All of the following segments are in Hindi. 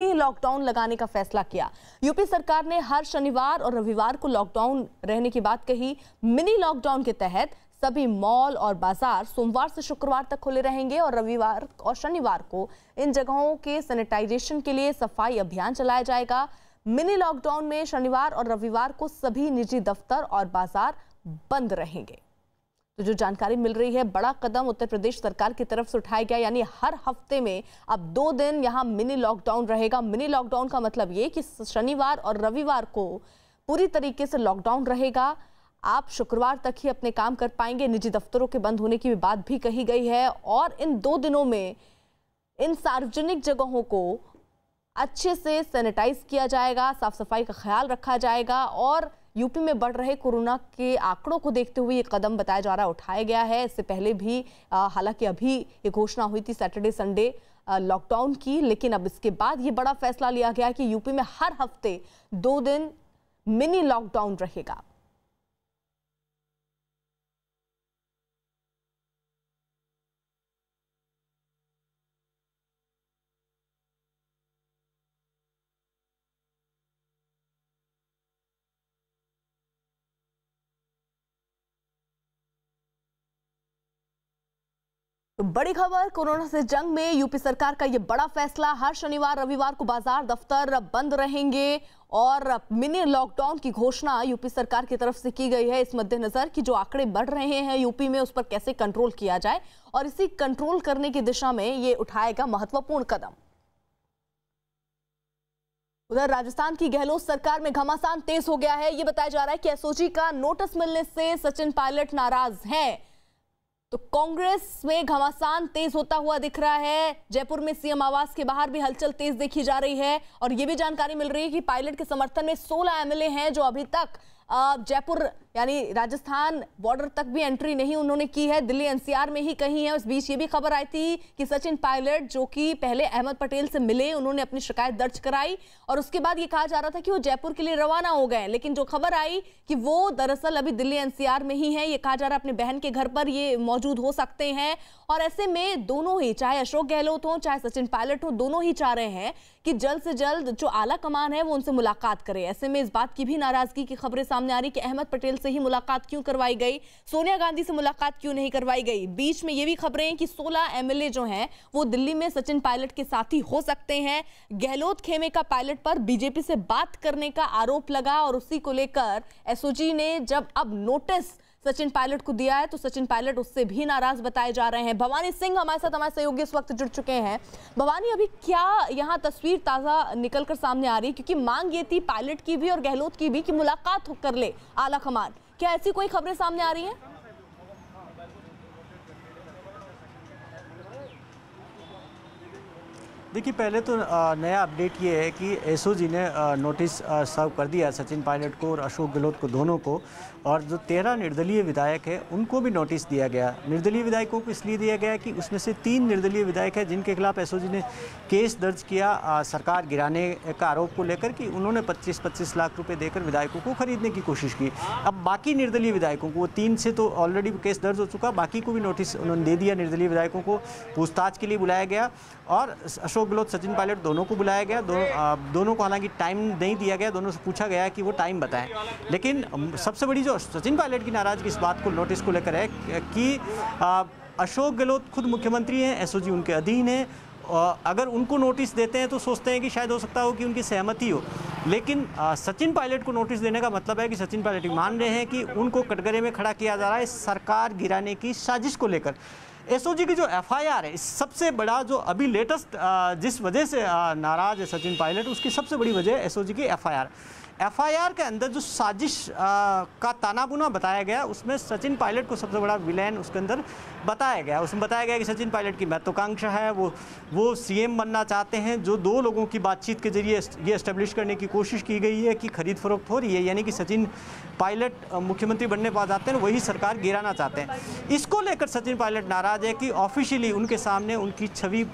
लॉकडाउन लगाने का फैसला किया। यूपी सरकार ने हर शनिवार और रविवार को लॉकडाउन रहने की बात कही। मिनी लॉकडाउन के तहत सभी मॉल और बाजार सोमवार से शुक्रवार तक खुले रहेंगे और रविवार और शनिवार को इन जगहों के सैनिटाइजेशन के लिए सफाई अभियान चलाया जाएगा। मिनी लॉकडाउन में शनिवार और रविवार को सभी निजी दफ्तर और बाजार बंद रहेंगे। तो जो जानकारी मिल रही है, बड़ा कदम उत्तर प्रदेश सरकार की तरफ से उठाया गया, यानी हर हफ्ते में अब 2 दिन यहां मिनी लॉकडाउन रहेगा। मिनी लॉकडाउन का मतलब ये कि शनिवार और रविवार को पूरी तरीके से लॉकडाउन रहेगा। आप शुक्रवार तक ही अपने काम कर पाएंगे। निजी दफ्तरों के बंद होने की बात भी कही गई है और इन 2 दिनों में इन सार्वजनिक जगहों को अच्छे से सैनिटाइज किया जाएगा, साफ सफाई का ख्याल रखा जाएगा और यूपी में बढ़ रहे कोरोना के आंकड़ों को देखते हुए ये कदम बताया जा रहा है उठाया गया है। इससे पहले भी हालांकि अभी ये घोषणा हुई थी सैटरडे संडे लॉकडाउन की, लेकिन अब इसके बाद ये बड़ा फैसला लिया गया कि यूपी में हर हफ्ते 2 दिन मिनी लॉकडाउन रहेगा। तो बड़ी खबर, कोरोना से जंग में यूपी सरकार का ये बड़ा फैसला। हर शनिवार रविवार को बाजार दफ्तर बंद रहेंगे और मिनी लॉकडाउन की घोषणा यूपी सरकार की तरफ से की गई है। इस मद्देनजर कि जो आंकड़े बढ़ रहे हैं यूपी में, उस पर कैसे कंट्रोल किया जाए और इसी कंट्रोल करने की दिशा में ये उठाएगा महत्वपूर्ण कदम। उधर राजस्थान की गहलोत सरकार में घमासान तेज हो गया है। ये बताया जा रहा है कि एसओजी का नोटिस मिलने से सचिन पायलट नाराज हैं। तो कांग्रेस में घमासान तेज होता हुआ दिख रहा है। जयपुर में सीएम आवास के बाहर भी हलचल तेज देखी जा रही है और ये भी जानकारी मिल रही है कि पायलट के समर्थन में 16 एमएलए हैं जो अभी तक जयपुर यानी राजस्थान बॉर्डर तक भी एंट्री नहीं उन्होंने की है, दिल्ली एनसीआर में ही कहीं है। उस बीच ये भी खबर आई थी कि सचिन पायलट जो कि पहले अहमद पटेल से मिले, उन्होंने अपनी शिकायत दर्ज कराई और उसके बाद ये कहा जा रहा था कि वो जयपुर के लिए रवाना हो गए, लेकिन जो खबर आई कि वो दरअसल अभी दिल्ली एनसीआर में ही है। ये कहा जा रहा है अपने बहन के घर पर ये मौजूद हो सकते हैं और ऐसे में दोनों ही, चाहे अशोक गहलोत हो चाहे सचिन पायलट हो, दोनों ही चाह रहे हैं कि जल्द से जल्द जो आला कमान है वो उनसे मुलाकात करे। ऐसे में इस बात की भी नाराजगी की खबरें सामने आ रही कि अहमद पटेल से ही मुलाकात क्यों करवाई गई, सोनिया गांधी से मुलाकात क्यों नहीं करवाई गई। बीच में ये भी खबरें कि 16 एमएलए जो हैं वो दिल्ली में सचिन पायलट के साथी हो सकते हैं। गहलोत खेमे का पायलट पर बीजेपी से बात करने का आरोप लगा और उसी को लेकर एसओजी ने जब अब नोटिस सचिन पायलट को दिया है तो सचिन पायलट उससे भी नाराज बताए जा रहे हैं। भवानी सिंह हमारे साथ, हमारे सहयोगी इस वक्त जुड़ चुके हैं। भवानी, अभी क्या यहाँ तस्वीर ताजा निकलकर सामने आ रही है, क्योंकि मांग ये थी पायलट की भी और गहलोत की भी कि मुलाकात कर ले आला कमान, क्या ऐसी कोई खबरें सामने आ रही हैं? देखिए, पहले तो नया अपडेट ये है कि एसओजी ने नोटिस सर्व कर दिया सचिन पायलट को और अशोक गहलोत को, दोनों को, और जो 13 निर्दलीय विधायक है उनको भी नोटिस दिया गया। निर्दलीय विधायकों को इसलिए दिया गया कि उसमें से 3 निर्दलीय विधायक हैं जिनके खिलाफ एसओजी ने केस दर्ज किया सरकार गिराने का आरोप को लेकर कि उन्होंने 25-25 लाख रुपये देकर विधायकों को खरीदने की कोशिश की। अब बाकी निर्दलीय विधायकों को, वो 3 से तो ऑलरेडी केस दर्ज हो चुका, बाकी को भी नोटिस उन्होंने दे दिया। निर्दलीय विधायकों को पूछताछ के लिए बुलाया गया और अशोक गहलोत, सचिन पायलट दोनों को बुलाया गया। दोनों को हालांकि टाइम नहीं दिया गया, दोनों से पूछा गया कि वो टाइम बताएं। लेकिन सबसे बड़ी जो सचिन पायलट की नाराजगी इस बात को, नोटिस को लेकर है कि अशोक गहलोत खुद मुख्यमंत्री हैं, एसओजी उनके अधीन है। अगर उनको नोटिस देते हैं तो सोचते हैं कि शायद हो सकता हो कि उनकी सहमति हो, लेकिन सचिन पायलट को नोटिस देने का मतलब है कि सचिन पायलट मान रहे हैं कि उनको कटघरे में खड़ा किया जा रहा है सरकार गिराने की साजिश को लेकर। एसओजी की जो एफआईआर है, सबसे बड़ा जो अभी लेटेस्ट जिस वजह से नाराज है सचिन पायलट, उसकी सबसे बड़ी वजह एसओजी की एफआईआर के अंदर जो साजिश का तानाबुना बताया गया, उसमें सचिन पायलट को सबसे बड़ा विलेन उसके अंदर बताया गया। उसमें बताया गया कि सचिन पायलट की महत्वाकांक्षा है, वो सीएम बनना चाहते हैं। जो 2 लोगों की बातचीत के जरिए ये एस्टेब्लिश करने की कोशिश की गई है कि खरीद फरोख्त हो रही है, यानी कि सचिन पायलट मुख्यमंत्री बनने पा जाते हैं, वही सरकार गिराना चाहते हैं। इसको लेकर सचिन पायलट नाराज है कि ऑफिशियली उनके सामने उनकी छवि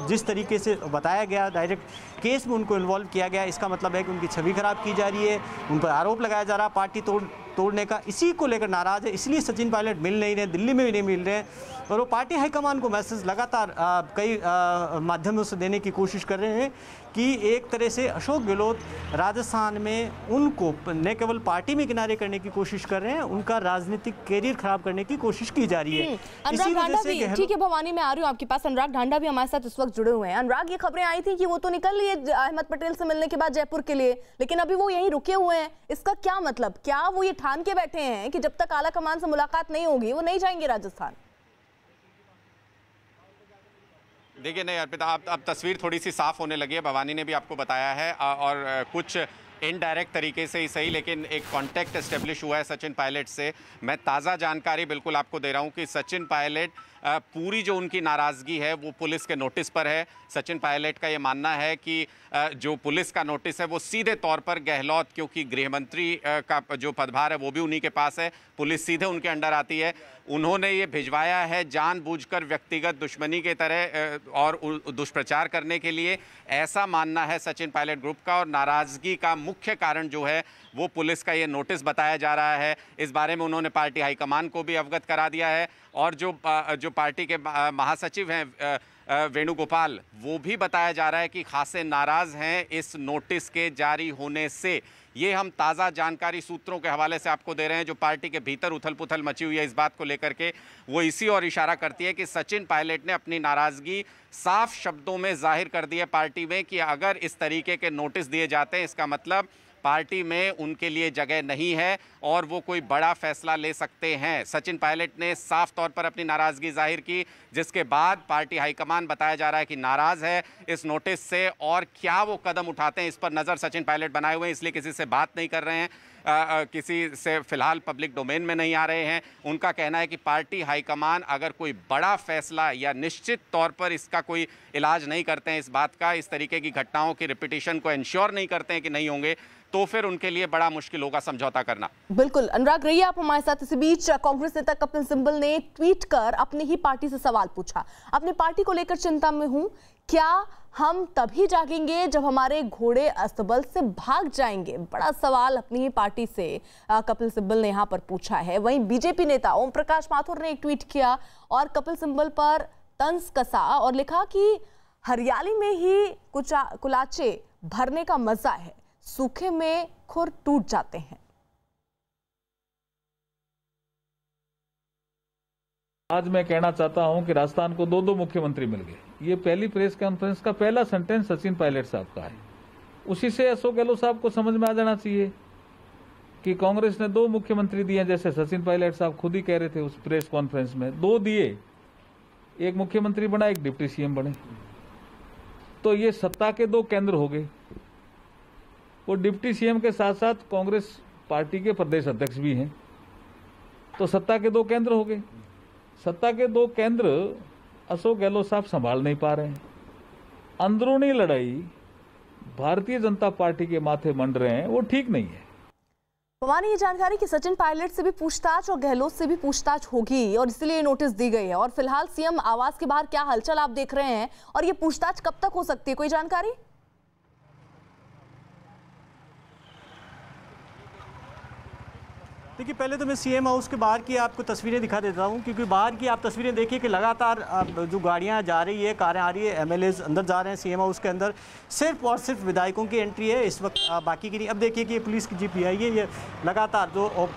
जिस तरीके से बताया गया, डायरेक्ट केस में उनको इन्वॉल्व किया गया, इसका मतलब है कि उनकी छवि खराब की जा रही है, उन पर आरोप लगाया जा रहा है पार्टी तोड़ने का। इसी को लेकर नाराज है, इसलिए सचिन पायलट मिल नहीं रहे, दिल्ली में भी नहीं मिल रहे हैं और वो पार्टी हाईकमान को मैसेज लगातार कई माध्यमों से देने की कोशिश कर रहे हैं कि एक तरह से अशोक गहलोत राजस्थान में उनको न केवल पार्टी में किनारे करने की कोशिश कर रहे हैं, उनका राजनीतिक कैरियर खराब करने की कोशिश की जा रही है। अनुराग ढांडा भी, ठीक है भवानी, मैं आ रही हूँ आपके पास। अनुराग ढांडा भी हमारे साथ इस वक्त जुड़े हुए हैं। अनुराग, ये खबरें आई थी कि वो तो निकल लिए अहमद पटेल से मिलने के बाद जयपुर के लिए, लेकिन अभी वो यहीं रुके हुए हैं। इसका क्या मतलब? क्या वो ये ठान के बैठे हैं कि जब तक आला कमान से मुलाकात नहीं होगी वो नहीं जाएंगे राजस्थान? देखिए, नहीं अर्पिता, अब तस्वीर थोड़ी सी साफ होने लगी है। भवानी ने भी आपको बताया है और कुछ इनडायरेक्ट तरीके से ही सही, लेकिन एक कांटेक्ट एस्टेब्लिश हुआ है सचिन पायलट से। मैं ताज़ा जानकारी बिल्कुल आपको दे रहा हूं कि सचिन पायलट पूरी जो उनकी नाराज़गी है वो पुलिस के नोटिस पर है। सचिन पायलट का ये मानना है कि जो पुलिस का नोटिस है वो सीधे तौर पर गहलोत, क्योंकि गृहमंत्री का जो पदभार है वो भी उन्हीं के पास है, पुलिस सीधे उनके अंडर आती है, उन्होंने ये भिजवाया है जानबूझकर व्यक्तिगत दुश्मनी के तरह और दुष्प्रचार करने के लिए, ऐसा मानना है सचिन पायलट ग्रुप का। और नाराज़गी का मुख्य कारण जो है वो पुलिस का ये नोटिस बताया जा रहा है। इस बारे में उन्होंने पार्टी हाईकमान को भी अवगत करा दिया है और जो पार्टी के महासचिव हैं वेणुगोपाल, वो भी बताया जा रहा है कि खासे नाराज़ हैं इस नोटिस के जारी होने से। ये हम ताज़ा जानकारी सूत्रों के हवाले से आपको दे रहे हैं। जो पार्टी के भीतर उथल पुथल मची हुई है इस बात को लेकर के, वो इसी और इशारा करती है कि सचिन पायलट ने अपनी नाराज़गी साफ शब्दों में जाहिर कर दी है पार्टी में कि अगर इस तरीके के नोटिस दिए जाते हैं इसका मतलब पार्टी में उनके लिए जगह नहीं है और वो कोई बड़ा फैसला ले सकते हैं। सचिन पायलट ने साफ तौर पर अपनी नाराज़गी जाहिर की, जिसके बाद पार्टी हाईकमान बताया जा रहा है कि नाराज़ है इस नोटिस से, और क्या वो कदम उठाते हैं इस पर नज़र सचिन पायलट बनाए हुए हैं, इसलिए किसी से बात नहीं कर रहे हैं, किसी से फिलहाल पब्लिक डोमेन में नहीं आ रहे हैं। उनका कहना है कि पार्टी हाईकमान अगर कोई बड़ा फैसला या निश्चित तौर पर इसका कोई इलाज नहीं करते हैं, इस बात का, इस तरीके की घटनाओं की रिपीटिशन को इंश्योर नहीं करते हैं कि नहीं होंगे, तो फिर उनके लिए बड़ा मुश्किल होगा समझौता करना। बिल्कुल अनुराग, रहिए आप हमारे साथ। इसी बीच कांग्रेस नेता कपिल सिब्बल ने ट्वीट कर अपनी ही पार्टी से सवाल पूछा। अपनी पार्टी को लेकर चिंता में हूं, क्या हम तभी जागेंगे जब हमारे घोड़े अस्तबल से भाग जाएंगे? बड़ा सवाल अपनी ही पार्टी से कपिल सिब्बल ने यहां पर पूछा है। वहीं बीजेपी नेता ओम प्रकाश माथुर ने एक ट्वीट किया और कपिल सिब्बल पर तंज कसा और लिखा कि हरियाली में ही कुलाचे भरने का मजा है, सूखे में खुर टूट जाते हैं। आज मैं कहना चाहता हूं कि राजस्थान को दो मुख्यमंत्री मिल गए। ये पहली प्रेस कॉन्फ्रेंस का पहला सेंटेंस सचिन पायलट साहब का है। उसी से अशोक गहलोत साहब को समझ में आ जाना चाहिए कि कांग्रेस ने दो मुख्यमंत्री दिए, जैसे सचिन पायलट साहब खुद ही कह रहे थे उस प्रेस कॉन्फ्रेंस में, दो दिए, एक मुख्यमंत्री बना, एक डिप्टी सीएम बने, तो ये सत्ता के दो केंद्र हो गए। वो डिप्टी सीएम के साथ साथ कांग्रेस पार्टी के प्रदेश अध्यक्ष भी हैं, तो सत्ता के दो केंद्र हो गए। सत्ता के दो केंद्र अशोक गहलोत साहब संभाल नहीं पा रहे हैं। अंदरूनी लड़ाई भारतीय जनता पार्टी के माथे मंड रहे हैं, वो ठीक नहीं है। भवानी, ये जानकारी कि सचिन पायलट से भी पूछताछ और गहलोत से भी पूछताछ होगी और इसलिए नोटिस दी गई है, और फिलहाल सीएम आवास के बाहर क्या हलचल आप देख रहे हैं, और ये पूछताछ कब तक हो सकती है, कोई जानकारी? देखिए, पहले तो मैं सीएम हाउस के बाहर की आपको तस्वीरें दिखा देता हूं, क्योंकि बाहर की आप तस्वीरें देखिए कि लगातार जो गाड़ियां जा रही है, कारें आ रही है, एमएलएज अंदर जा रहे हैं सीएम हाउस के अंदर, सिर्फ और सिर्फ विधायकों की एंट्री है इस वक्त, बाकी की नहीं। अब देखिए कि ये पुलिस की जीप आई है, ये लगातार जो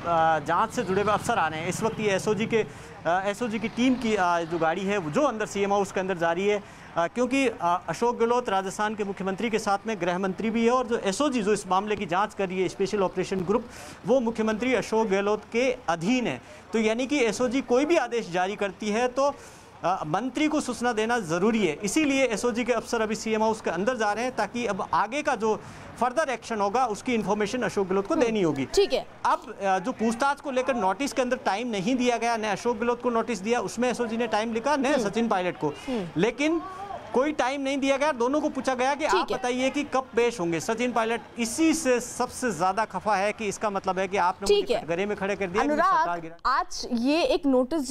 जांच से जुड़े हुए अफसर आ रहे हैं। इस वक्त ये एसओजी की टीम की जो गाड़ी है वो जो अंदर सीएम हाउस के अंदर जा रही है, क्योंकि अशोक गहलोत राजस्थान के मुख्यमंत्री के साथ में गृह मंत्री भी है, और जो एसओजी जो इस मामले की जांच कर रही है, स्पेशल ऑपरेशन ग्रुप, वो मुख्यमंत्री अशोक गहलोत के अधीन है। तो यानी कि एसओजी कोई भी आदेश जारी करती है तो मंत्री को सूचना देना ज़रूरी है। इसीलिए एसओजी के अफसर अभी सीएम हाउस के अंदर जा रहे हैं, ताकि अब आगे का जो फर्दर एक्शन होगा उसकी इन्फॉर्मेशन अशोक गहलोत को देनी होगी। ठीक है। अब जो पूछताछ को लेकर नोटिस के अंदर टाइम नहीं दिया गया, न अशोक गहलोत को नोटिस दिया, उसमें एसओजी ने टाइम लिखा, न सचिन पायलट को, लेकिन कोई टाइम नहीं दिया गया। दोनों को पूछा गया कि आप बताइए कि कब पेश होंगे। सचिन पायलट इसी से सबसे ज्यादा खफा है कि इसका मतलब है कि आपने मुझे कटघरे में खड़े कर दिया। अनुराग, आज ये एक नोटिस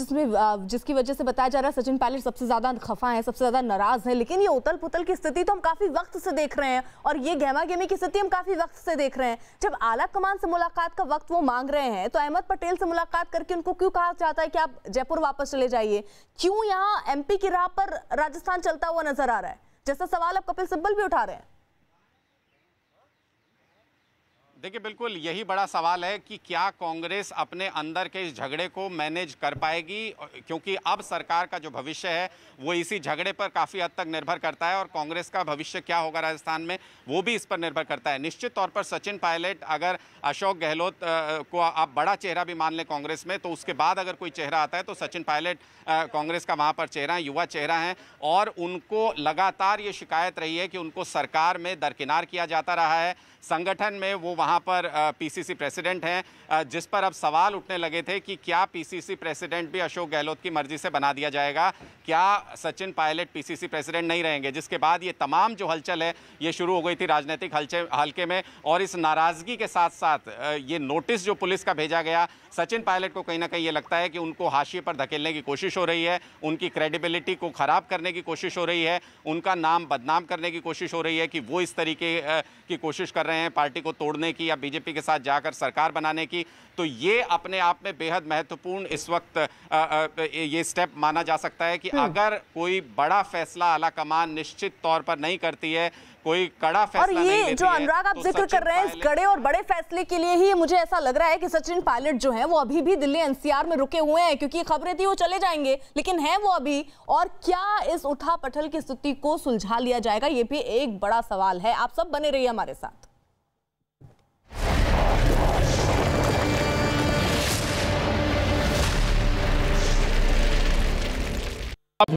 जिसकी वजह से बताया जा रहा है सचिन पायलट सबसे ज्यादा खफा है, सबसे ज्यादा नाराज है, लेकिन ये उतल पुतल की स्थिति तो हम काफी वक्त से देख रहे हैं, और ये गहमा गहमी की स्थिति हम काफी वक्त से देख रहे हैं। जब आला कमान से मुलाकात का वक्त वो मांग रहे हैं, तो अहमद पटेल से मुलाकात करके उनको क्यों कहा जाता है कि आप जयपुर वापस चले जाइए? क्यों यहाँ एमपी की राह पर राजस्थान चलता हुआ नजर आ रहा है, जैसा सवाल अब कपिल सिब्बल भी उठा रहे हैं? देखिए, बिल्कुल यही बड़ा सवाल है कि क्या कांग्रेस अपने अंदर के इस झगड़े को मैनेज कर पाएगी, क्योंकि अब सरकार का जो भविष्य है वो इसी झगड़े पर काफ़ी हद तक निर्भर करता है और कांग्रेस का भविष्य क्या होगा राजस्थान में वो भी इस पर निर्भर करता है। निश्चित तौर पर सचिन पायलट, अगर अशोक गहलोत को आप बड़ा चेहरा भी मान लें कांग्रेस में, तो उसके बाद अगर कोई चेहरा आता है तो सचिन पायलट कांग्रेस का वहाँ पर चेहरा है, युवा चेहरा है। और उनको लगातार ये शिकायत रही है कि उनको सरकार में दरकिनार किया जाता रहा है। संगठन में वो वहाँ पर पीसीसी प्रेसिडेंट हैं, जिस पर अब सवाल उठने लगे थे कि क्या पीसीसी प्रेसिडेंट भी अशोक गहलोत की मर्जी से बना दिया जाएगा, क्या सचिन पायलट पीसीसी प्रेसिडेंट नहीं रहेंगे। जिसके बाद ये तमाम जो हलचल है ये शुरू हो गई थी राजनीतिक हल्के में। और इस नाराज़गी के साथ साथ ये नोटिस जो पुलिस का भेजा गया, सचिन पायलट को कहीं ना कहीं ये लगता है कि उनको हाशिए पर धकेलने की कोशिश हो रही है, उनकी क्रेडिबिलिटी को ख़राब करने की कोशिश हो रही है, उनका नाम बदनाम करने की कोशिश हो रही है कि वो इस तरीके की कोशिश कर रहे हैं पार्टी को तोड़ने की या बीजेपी के साथ जाकर सरकार बनाने की। तो ये अपने आप में बेहद महत्वपूर्ण इस वक्त ये स्टेप माना जा सकता है कि अगर कोई बड़ा फैसला आला कमान निश्चित तौर पर नहीं करती है, कोई कड़ा फैसला और नहीं ये जो अनुराग आप जिक्र कर रहे हैं इस कड़े और बड़े फैसले के लिए ही मुझे ऐसा लग रहा है कि सचिन पायलट जो है वो अभी भी दिल्ली एनसीआर में रुके हुए हैं, क्योंकि खबरें थी वो चले जाएंगे, लेकिन हैं वो अभी। और क्या इस उठापटल की स्थिति को सुलझा लिया जाएगा, ये भी एक बड़ा सवाल है। आप सब बने रहिए हमारे साथ।